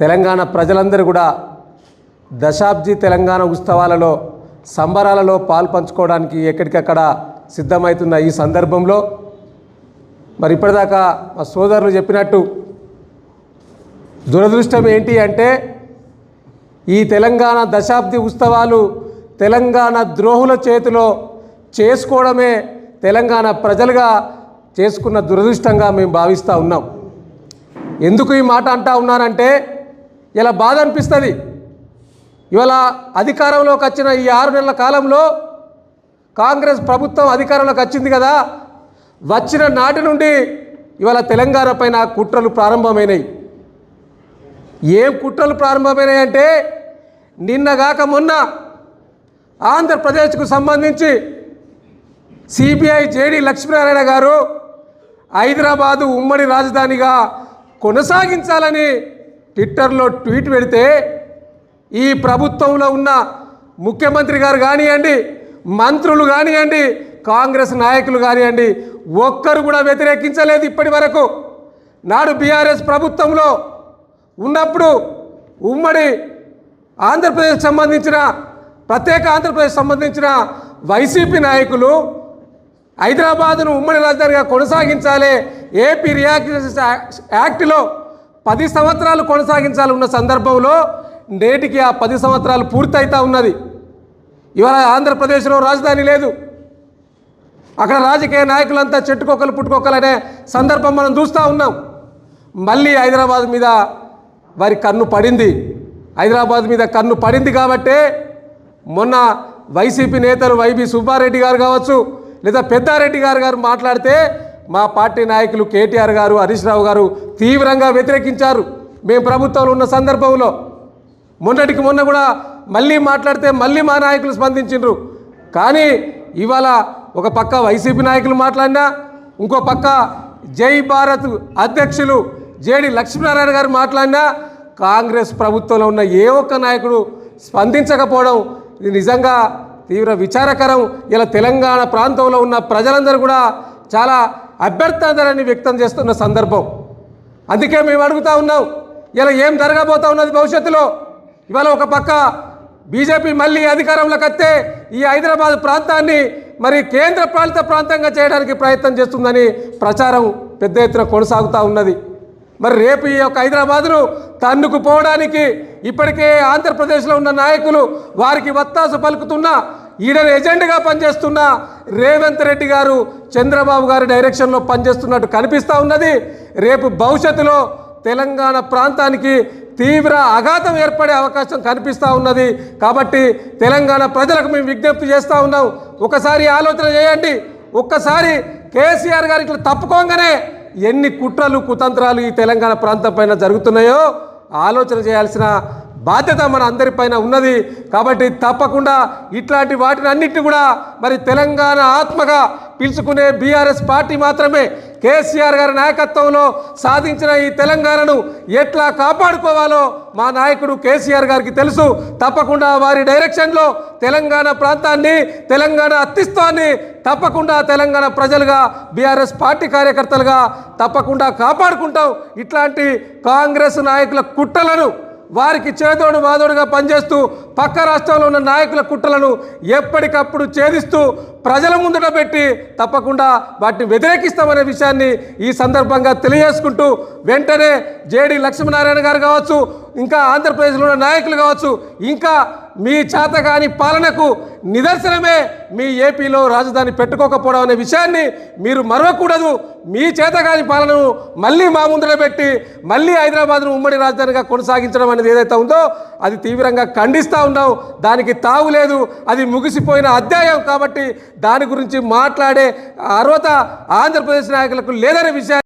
తెలంగాణ ప్రజలందరూ కూడా దశాబ్ది తెలంగాణ ఉత్సవాలలో సంబరాలలో పాల్పంచుకోవడానికి ఎక్కడికక్కడ సిద్ధమవుతున్న ఈ సందర్భంలో మరి ఇప్పటిదాకా మా సోదరులు చెప్పినట్టు దురదృష్టం ఏంటి అంటే ఈ తెలంగాణ దశాబ్ది ఉత్సవాలు తెలంగాణ ద్రోహుల చేతిలో చేసుకోవడమే తెలంగాణ ప్రజలుగా చేసుకున్న దురదృష్టంగా మేము భావిస్తూ ఉన్నాం. ఎందుకు ఈ మాట అంటా ఉన్నానంటే ఇలా బాధ అనిపిస్తుంది. ఇవాళ అధికారంలోకి వచ్చిన ఈ 6 నెలల కాలంలో కాంగ్రెస్ ప్రభుత్వం అధికారంలోకి వచ్చింది కదా, వచ్చిన నాటి నుండి ఇవాళ తెలంగాణ పైన కుట్రలు ప్రారంభమైనాయి. ఏం కుట్రలు ప్రారంభమైనాయి అంటే నిన్నగాక మొన్న ఆంధ్రప్రదేశ్కు సంబంధించి సిబిఐ జేడి లక్ష్మీనారాయణ గారు హైదరాబాదు ఉమ్మడి రాజధానిగా కొనసాగించాలని ట్విట్టర్లో ట్వీట్ పెడితే ఈ ప్రభుత్వంలో ఉన్న ముఖ్యమంత్రి గారు కానివ్వండి, మంత్రులు కానివ్వండి, కాంగ్రెస్ నాయకులు కానివ్వండి, ఒక్కరు కూడా వ్యతిరేకించలేదు ఇప్పటి వరకు. నాడు బీఆర్ఎస్ ప్రభుత్వంలో ఉన్నప్పుడు ఉమ్మడి ఆంధ్రప్రదేశ్ సంబంధించిన ప్రత్యేక ఆంధ్రప్రదేశ్ సంబంధించిన వైసీపీ నాయకులు హైదరాబాదును ఉమ్మడి రాజధానిగా కొనసాగించాలి, ఏపీ రియాక్షన్ యాక్ట్లో 10 సంవత్సరాలు కొనసాగించాలి ఉన్న సందర్భంలో నేటికి ఆ 10 సంవత్సరాలు పూర్తయితా ఉన్నది. ఇవాళ ఆంధ్రప్రదేశ్లో రాజధాని లేదు. అక్కడ రాజకీయ నాయకులంతా చెట్టుకొక్కలు పుట్టుకొక్కలనే సందర్భం మనం చూస్తూ ఉన్నాం. మళ్ళీ హైదరాబాద్ మీద వారి కన్ను పడింది. హైదరాబాద్ మీద కన్ను పడింది కాబట్టే మొన్న వైసీపీ నేతలు వైబీ సుబ్బారెడ్డి గారు కావచ్చు, లేదా పెద్దారెడ్డి గారు మాట్లాడితే మా పార్టీ నాయకులు కేటీఆర్ గారు, హరీష్ రావు గారు తీవ్రంగా వ్యతిరేకించారు. మేము ప్రభుత్వంలో ఉన్న సందర్భంలో మొన్నటికి మొన్న కూడా మళ్ళీ మాట్లాడితే మళ్ళీ మా నాయకులు స్పందించిండ్రు. కానీ ఇవాళ ఒక పక్క వైసీపీ నాయకులు మాట్లాడినా, ఇంకో పక్క జై భారత్ అధ్యక్షులు జేడి లక్ష్మీనారాయణ గారు మాట్లాడినా కాంగ్రెస్ ప్రభుత్వంలో ఉన్న ఏ ఒక్క నాయకుడు స్పందించకపోవడం ఇది నిజంగా తీవ్ర విచారకరం. ఇలా తెలంగాణ ప్రాంతంలో ఉన్న ప్రజలందరూ కూడా చాలా అభ్యర్థాన్ని వ్యక్తం చేస్తున్న సందర్భం. అందుకే మేము అడుగుతూ ఉన్నాం, ఇలా ఏం జరగబోతూ ఉన్నది భవిష్యత్తులో. ఇవాళ ఒక పక్క బీజేపీ మళ్ళీ అధికారంలోకి వస్తే ఈ హైదరాబాద్ ప్రాంతాన్ని మరి కేంద్ర పాలిత ప్రాంతంగా చేయడానికి ప్రయత్నం చేస్తుందని ప్రచారం పెద్ద ఎత్తున కొనసాగుతూ ఉన్నది. మరి రేపు ఈ యొక్క హైదరాబాదును తన్నుకుపోవడానికి ఇప్పటికే ఆంధ్రప్రదేశ్లో ఉన్న నాయకులు వారికి వత్తాసు పలుకుతున్న ఈడర్ ఏజెంట్గా పనిచేస్తున్న రేవంత్ రెడ్డి గారు చంద్రబాబు గారి డైరెక్షన్లో పనిచేస్తున్నట్టు కనిపిస్తూ ఉన్నది. రేపు భవిష్యత్తులో తెలంగాణ ప్రాంతానికి తీవ్ర ఆఘాతం ఏర్పడే అవకాశం కనిపిస్తూ ఉన్నది. కాబట్టి తెలంగాణ ప్రజలకు మేము విజ్ఞప్తి చేస్తూ ఉన్నాం, ఒకసారి ఆలోచన చేయండి. ఒక్కసారి కేసీఆర్ గారు ఇట్లా తప్పుకోగానే ఎన్ని కుట్రలు కుతంత్రాలు ఈ తెలంగాణ ప్రాంతం పైన జరుగుతున్నాయో ఆలోచన చేయాల్సిన బాధ్యత మన అందరిపైన ఉన్నది. కాబట్టి తప్పకుండా ఇట్లాంటి వాటిని అన్నింటినీ కూడా మరి తెలంగాణ ఆత్మగా పిలుచుకునే బీఆర్ఎస్ పార్టీ మాత్రమే కేసీఆర్ గారి నాయకత్వంలో సాధించిన ఈ తెలంగాణను ఎట్లా కాపాడుకోవాలో మా నాయకుడు కేసీఆర్ గారికి తెలుసు. తప్పకుండా వారి డైరెక్షన్లో తెలంగాణ ప్రాంతాన్ని, తెలంగాణ అస్తిత్వాన్ని తప్పకుండా తెలంగాణ ప్రజలుగా, బీఆర్ఎస్ పార్టీ కార్యకర్తలుగా తప్పకుండా కాపాడుకుంటాం. ఇట్లాంటి కాంగ్రెస్ నాయకుల కుట్రలను వారికి చేదోడు వాదోడుగా పనిచేస్తూ పక్క రాష్ట్రంలో ఉన్న నాయకుల కుట్రలను ఎప్పటికప్పుడు ఛేదిస్తూ ప్రజల ముందట పెట్టి తప్పకుండా వాటిని వ్యతిరేకిస్తామనే విషయాన్ని ఈ సందర్భంగా తెలియజేసుకుంటూ వెంటనే జేడి లక్ష్మీనారాయణ గారు కావచ్చు, ఇంకా ఆంధ్రప్రదేశ్లో ఉన్న నాయకులు కావచ్చు, ఇంకా మీ చేతగాని పాలనకు నిదర్శనమే మీ ఏపీలో రాజధాని పెట్టుకోకపోవడం అనే విషయాన్ని మీరు మరవకూడదు. మీ చేతగాని పాలనను మళ్ళీ మా ముందర పెట్టి మళ్ళీ హైదరాబాద్ను ఉమ్మడి రాజధానిగా కొనసాగించడం అనేది ఏదైతే ఉందో అది తీవ్రంగా ఖండిస్తూ ఉన్నాం. దానికి తావులేదు, అది ముగిసిపోయిన అధ్యాయం. కాబట్టి దాని గురించి మాట్లాడే అర్హత ఆంధ్రప్రదేశ్ నాయకులకు లేదనే విషయాన్ని